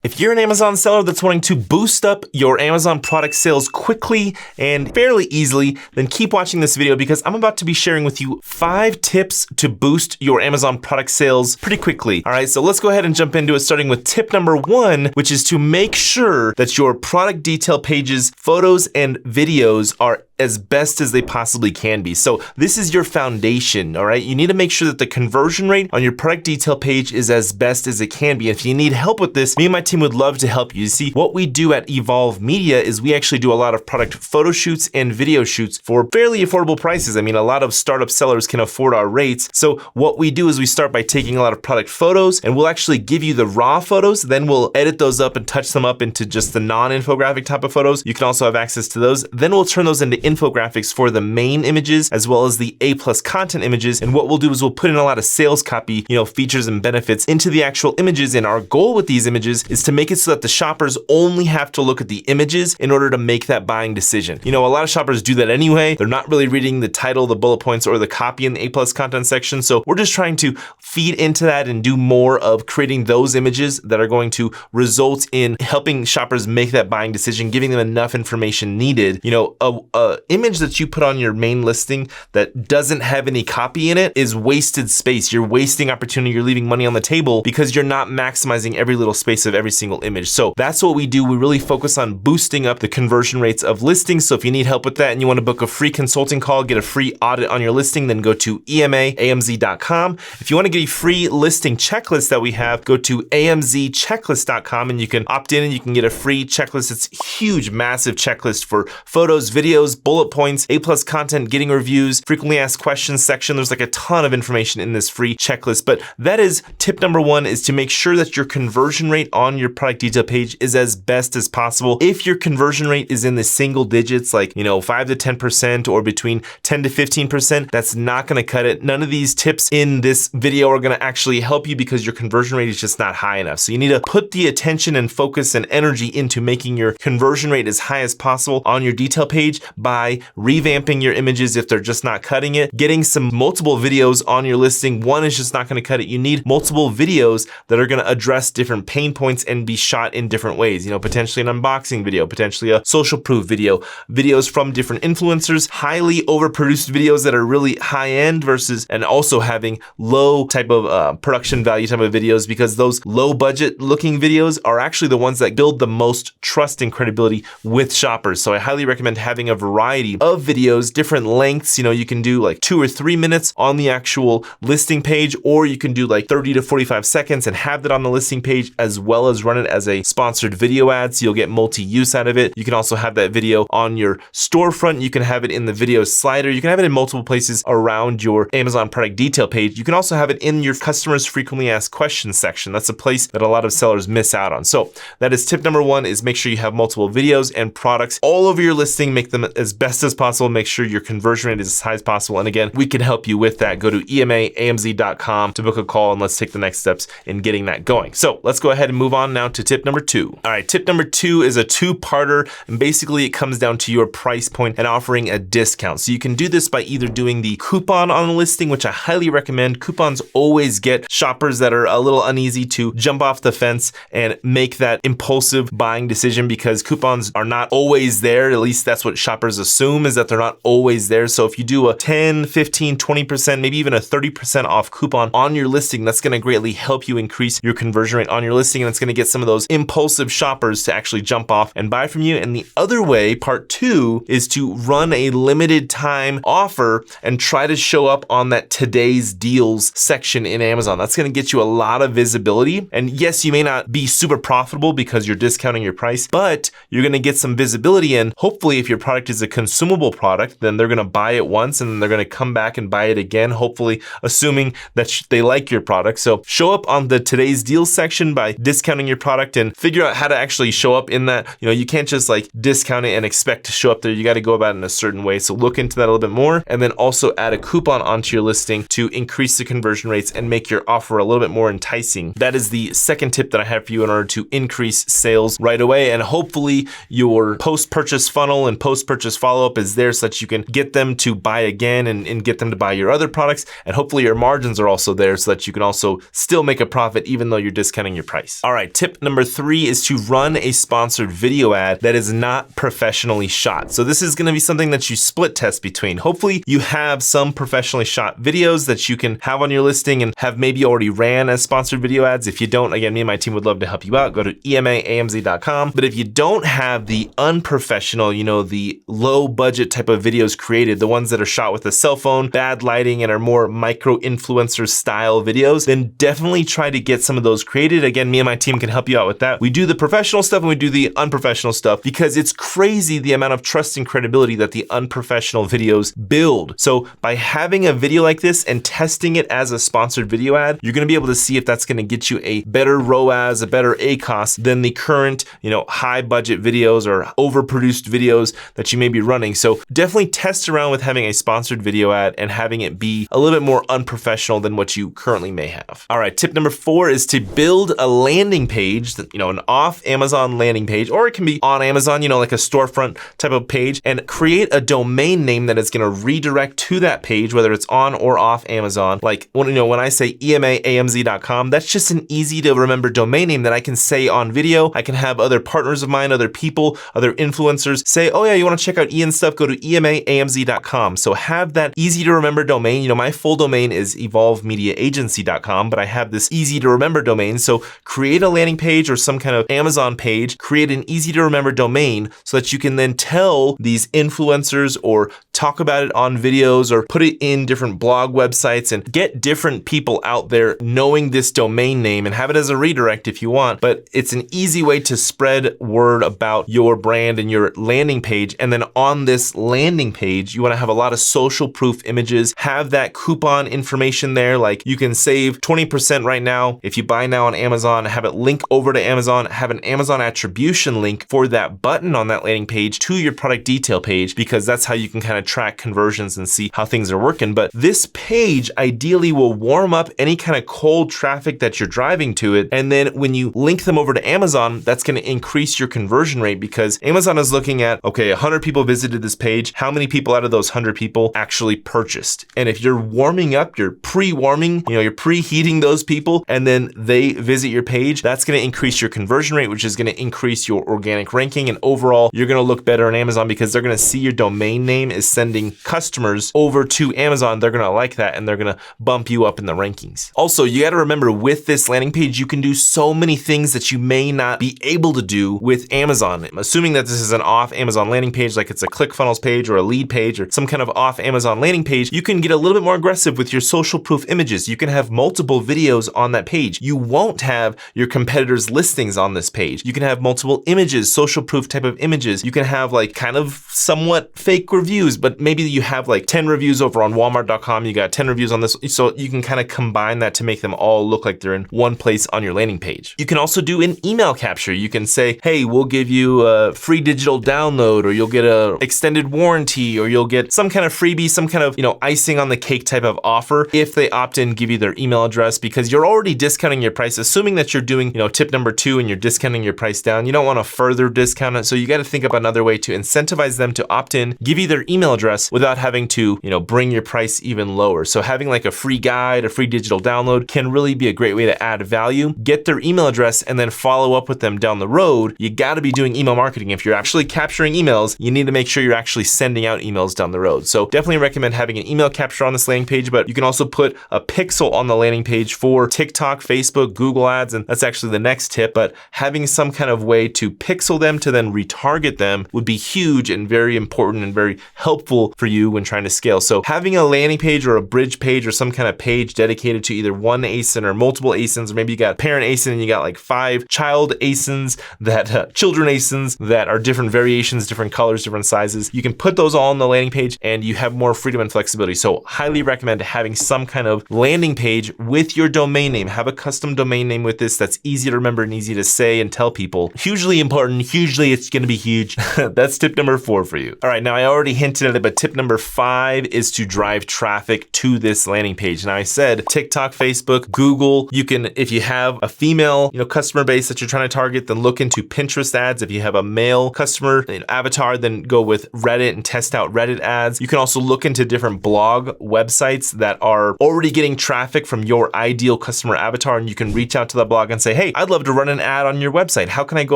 If you're an Amazon seller that's wanting to boost up your Amazon product sales quickly and fairly easily, then keep watching this video because I'm about to be sharing with you 5 tips to boost your Amazon product sales pretty quickly. All right, so let's go ahead and jump into it, starting with tip number 1, which is to make sure that your product detail pages, photos, and videos are as best as they possibly can be. So this is your foundation, all right? You need to make sure that the conversion rate on your product detail page is as best as it can be. If you need help with this, me and my team would love to help you. You see, what we do at Evolve Media is we actually do a lot of product photo shoots and video shoots for fairly affordable prices. I mean, a lot of startup sellers can afford our rates. So what we do is we start by taking a lot of product photos, and we'll actually give you the raw photos, then we'll edit those up and touch them up into just the non-infographic type of photos. You can also have access to those. Then we'll turn those into infographics for the main images as well as the A+ content images. And what we'll do is we'll put in a lot of sales copy, features and benefits into the actual images. And our goal with these images is to make it so that the shoppers only have to look at the images in order to make that buying decision. A lot of shoppers do that anyway. They're not really reading the title, the bullet points, or the copy in the A+ content section. So we're just trying to feed into that and do more of creating those images that are going to result in helping shoppers make that buying decision, giving them enough information needed. A image that you put on your main listing that doesn't have any copy in it is wasted space. You're wasting opportunity. You're leaving money on the table because you're not maximizing every little space of every single image. So that's what we do. We really focus on boosting up the conversion rates of listings. So if you need help with that and you want to book a free consulting call, get a free audit on your listing, then go to emaamz.com. If you want to get a free listing checklist that we have, go to amzchecklist.com and you can opt in and you can get a free checklist. It's a huge, massive checklist for photos, videos, bullet points, A+ content, getting reviews, frequently asked questions section. There's like a ton of information in this free checklist, but that is tip number 1, is to make sure that your conversion rate on your product detail page is as best as possible. If your conversion rate is in the single digits, like 5 to 10% or between 10 to 15%, that's not going to cut it. None of these tips in this video are going to actually help you because your conversion rate is just not high enough. So you need to put the attention and focus and energy into making your conversion rate as high as possible on your detail page by revamping your images if they're just not cutting it, getting some multiple videos on your listing. One is just not going to cut it. You need multiple videos that are going to address different pain points and be shot in different ways. Potentially an unboxing video, potentially a social proof video, videos from different influencers, highly overproduced videos that are really high end versus, and also having low type of production value type of videos, because those low budget looking videos are actually the ones that build the most trust and credibility with shoppers. So I highly recommend having a variety of videos, different lengths. You can do like 2 or 3 minutes on the actual listing page, or you can do like 30 to 45 seconds and have that on the listing page as well as run it as a sponsored video ad. So you'll get multi-use out of it. You can also have that video on your storefront. You can have it in the video slider. You can have it in multiple places around your Amazon product detail page. You can also have it in your customers frequently asked questions section. That's a place that a lot of sellers miss out on. So that is tip number 1, is make sure you have multiple videos and products all over your listing. Make them as best as possible. Make sure your conversion rate is as high as possible. And again, we can help you with that. Go to emaamz.com to book a call and let's take the next steps in getting that going. So let's go ahead and move on now to tip number 2. All right, tip number 2 is a 2-parter, and basically it comes down to your price point and offering a discount. So you can do this by either doing the coupon on the listing, which I highly recommend. Coupons always get shoppers that are a little uneasy to jump off the fence and make that impulsive buying decision, because coupons are not always there. At least that's what shoppers assume, is that they're not always there. So if you do a 10, 15, 20%, maybe even a 30% off coupon on your listing, that's going to greatly help you increase your conversion rate on your listing, and it's going to get some of those impulsive shoppers to actually jump off and buy from you. And the other way, part 2, is to run a limited time offer and try to show up on that today's deals section in Amazon. That's going to get you a lot of visibility. And yes, you may not be super profitable because you're discounting your price, but you're going to get some visibility. And hopefully, if your product is a consumable product, then they're going to buy it once and then they're going to come back and buy it again, hopefully assuming that they like your product. So show up on the today's deals section by discounting your product and figure out how to actually show up in that. You can't just like discount it and expect to show up there. You got to go about it in a certain way. So look into that a little bit more, and then also add a coupon onto your listing to increase the conversion rates and make your offer a little bit more enticing. That is the second tip that I have for you in order to increase sales right away. And hopefully your post-purchase funnel and post-purchase follow-up is there so that you can get them to buy again and get them to buy your other products. And hopefully your margins are also there so that you can also still make a profit even though you're discounting your price. All right, tip number 3 is to run a sponsored video ad that is not professionally shot. So this is gonna be something that you split test between. Hopefully you have some professionally shot videos that you can have on your listing and have maybe already ran as sponsored video ads. If you don't, again, me and my team would love to help you out. Go to emaamz.com. But if you don't have the unprofessional, the low budget type of videos created, the ones that are shot with a cell phone, bad lighting, and are more micro influencer style videos, then definitely try to get some of those created. Again, me and my team can help you out with that. We do the professional stuff and we do the unprofessional stuff because it's crazy the amount of trust and credibility that the unprofessional videos build. So by having a video like this and testing it as a sponsored video ad, you're gonna be able to see if that's gonna get you a better ROAS, a better ACOS than the current, high budget videos or overproduced videos that you may be running. So definitely test around with having a sponsored video ad and having it be a little bit more unprofessional than what you currently may have. All right, tip number 4 is to build a landing page, an off Amazon landing page, or it can be on Amazon, like a storefront type of page, and create a domain name that is gonna redirect to that page, whether it's on or off Amazon. Like when I say emaamz.com, that's just an easy to remember domain name that I can say on video. I can have other partners of mine, other people, other influencers say, oh yeah, you wanna check out Ian's stuff, go to emaamz.com. So have that easy to remember domain. My full domain is evolvemediaagency.com, but I have this easy to remember domain. So create a landing page or some kind of Amazon page, create an easy to remember domain so that you can then tell these influencers or talk about it on videos or put it in different blog websites and get different people out there knowing this domain name and have it as a redirect if you want. But it's an easy way to spread word about your brand and your landing page. And then on this landing page, you want to have a lot of social proof images, have that coupon information there. Like you can save 20% right now if you buy now on Amazon, have it link over to Amazon, have an Amazon attribution link for that button on that landing page to your product detail page, because that's how you can kind of track conversions and see how things are working. But this page ideally will warm up any kind of cold traffic that you're driving to it. And then when you link them over to Amazon, that's going to increase your conversion rate because Amazon is looking at, okay, 100 people visited this page. How many people out of those 100 people actually purchased? And if you're warming up, you're pre-warming, you're preheating those people, and then they visit your page, that's going to increase your conversion rate, which is going to increase your organic ranking. And overall, you're going to look better on Amazon because they're going to see your domain name is sending customers over to Amazon. They're going to like that and they're going to bump you up in the rankings. Also, you got to remember with this landing page, you can do so many things that you may not be able to do with Amazon. Assuming that this is an off Amazon landing page, like it's a ClickFunnels page or a lead page or some kind of off Amazon landing page, you can get a little bit more aggressive with your social proof images. You can have multiple videos on that page. You won't have your competitors' listings on this page. You can have multiple images, social proof type of images. You can have like kind of somewhat fake reviews, but maybe you have like 10 reviews over on walmart.com. You got 10 reviews on this. So you can kind of combine that to make them all look like they're in one place on your landing page. You can also do an email capture. You can say, hey, we'll give you a free digital download, or you'll get a extended warranty, or you'll get some kind of freebie, some kind of, icing on the cake type of offer if they opt in, give you their email address, because you're already discounting your price. Assuming that you're doing, tip number 2 and you're discounting your price down, you don't want to further discount it. So you got to think of another way to incentivize them to opt in, give you their email address without having to, bring your price even lower. So having like a free guide, a free digital download can really be a great way to add value. Get their email address and then follow up with them down the road. You got to be doing email marketing. If you're actually capturing emails, you need to make sure you're actually sending out emails down the road. So definitely recommend having an email capture on this landing page, but you can also put a pixel on the landing page for TikTok, Facebook, Google ads, and that's actually the next tip. But having some kind of way to pixel them to then retarget them would be huge and very important and very helpful for you when trying to scale. So having a landing page or a bridge page or some kind of page dedicated to either one ASIN or multiple ASINs, or maybe you got parent ASIN and you got like 5 child ASINs that children ASINs that are different variations, different colors, different sizes. You can put those all on the landing page and you have more freedom and flexibility. So highly recommend having some kind of landing page with your domain name. Have a custom domain name with this that's easy to remember and easy to say and tell people. Hugely important. Hugely, it's going to be huge. That's tip number 4 for you. All right, now I already hinted at it, but tip number 5 is to drive traffic to this landing page. Now I said TikTok, Facebook, Google. You can, if you have a female, customer base that you're trying to target, then look into Pinterest ads. If you have a male customer avatar, then go with Reddit and test out Reddit ads. You can also look into different blog websites that are already getting traffic from your ideal customer avatar, and you can reach out to the blog and say, hey, I'd love to run an ad on your website. How can I go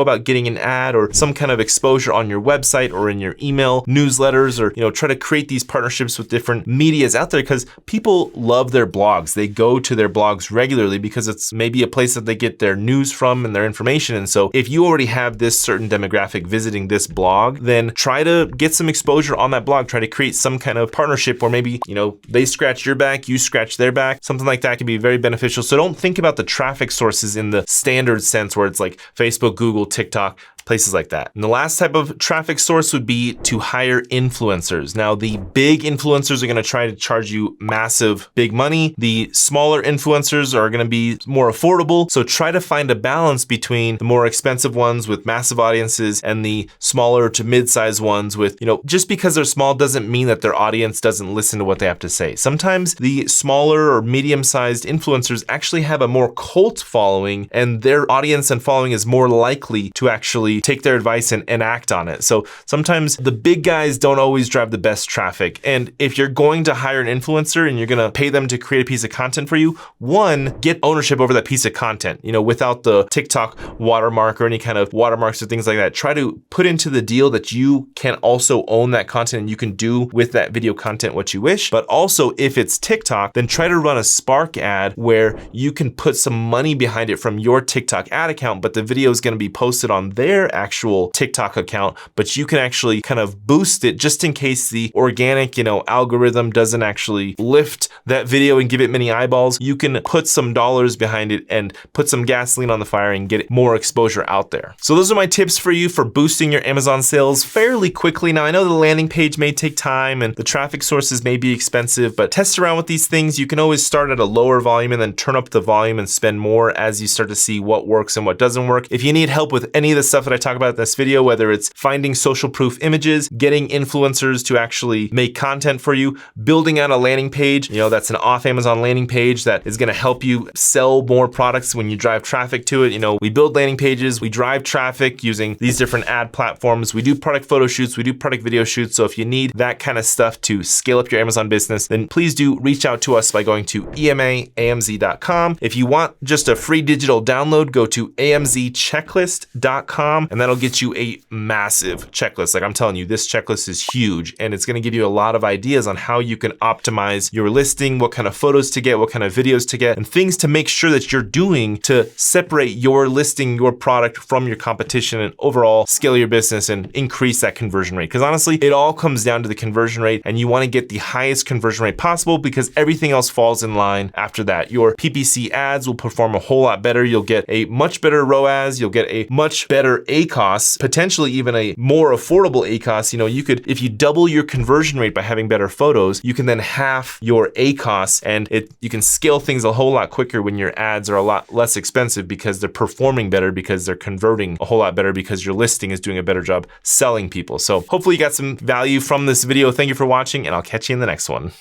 about getting an ad or some kind of exposure on your website or in your email newsletters, or try to create these partnerships with different medias out there, because people love their blogs. They go to their blogs regularly because it's maybe a place that they get their news from and their information. And so if you already have this certain demographic visiting this blog, then try to get some exposure on that blog. Try to create some kind of partnership where maybe, they scratch your back, you scratch their back. Something like that can be very beneficial. So don't think about the traffic sources in the standard sense where it's like Facebook, Google, TikTok, places like that. And the last type of traffic source would be to hire influencers. Now, the big influencers are going to try to charge you massive, big money. The smaller influencers are going to be more affordable. So try to find a balance between the more expensive ones with massive audiences and the smaller to mid-sized ones with, just because they're small doesn't mean that their audience doesn't listen to what they have to say. Sometimes the smaller or medium-sized influencers actually have a more cult following, and their audience and following is more likely to actually take their advice and act on it. So sometimes the big guys don't always drive the best traffic. And if you're going to hire an influencer and you're going to pay them to create a piece of content for you, one, get ownership over that piece of content, without the TikTok watermark or any kind of watermarks or things like that. Try to put into the deal that you can also own that content and you can do with that video content what you wish. But also, if it's TikTok, then try to run a Spark ad where you can put some money behind it from your TikTok ad account, but the video is going to be posted on their actual TikTok account, but you can actually kind of boost it just in case the organic, algorithm doesn't actually lift that video and give it many eyeballs. You can put some dollars behind it and put some gasoline on the fire and get more exposure out there. So those are my tips for you for boosting your Amazon sales fairly quickly. Now, I know the landing page may take time and the traffic sources may be expensive, but test around with these things. You can always start at a lower volume and then turn up the volume and spend more as you start to see what works and what doesn't work. If you need help with any of the stuff that I talk about in this video, whether it's finding social proof images, getting influencers to actually make content for you, building out a landing page, that's an off Amazon landing page that is going to help you sell more products when you drive traffic to it. We build landing pages, we drive traffic using these different ad platforms. We do product photo shoots, we do product video shoots. So if you need that kind of stuff to scale up your Amazon business, then please do reach out to us by going to emaamz.com. If you want just a free digital download, go to amzchecklist.com, and that'll get you a massive checklist. Like I'm telling you, this checklist is huge, and it's going to give you a lot of ideas on how you can optimize your listing, what kind of photos to get, what kind of videos to get, and things to make sure that you're doing to separate your listing, your product from your competition, and overall scale your business and increase that conversion rate. Because honestly, it all comes down to the conversion rate, and you want to get the highest conversion rate possible because everything else falls in line after that. Your PPC ads will perform a whole lot better. You'll get a much better ROAS. You'll get a much better ACOS, potentially even a more affordable ACOS. You could, if you double your conversion rate by having better photos, you can then half your ACOS, and you can scale things a whole lot quicker when your ads are a lot less expensive because they're performing better, because they're converting a whole lot better, because your listing is doing a better job selling people. So hopefully you got some value from this video. Thank you for watching, and I'll catch you in the next one.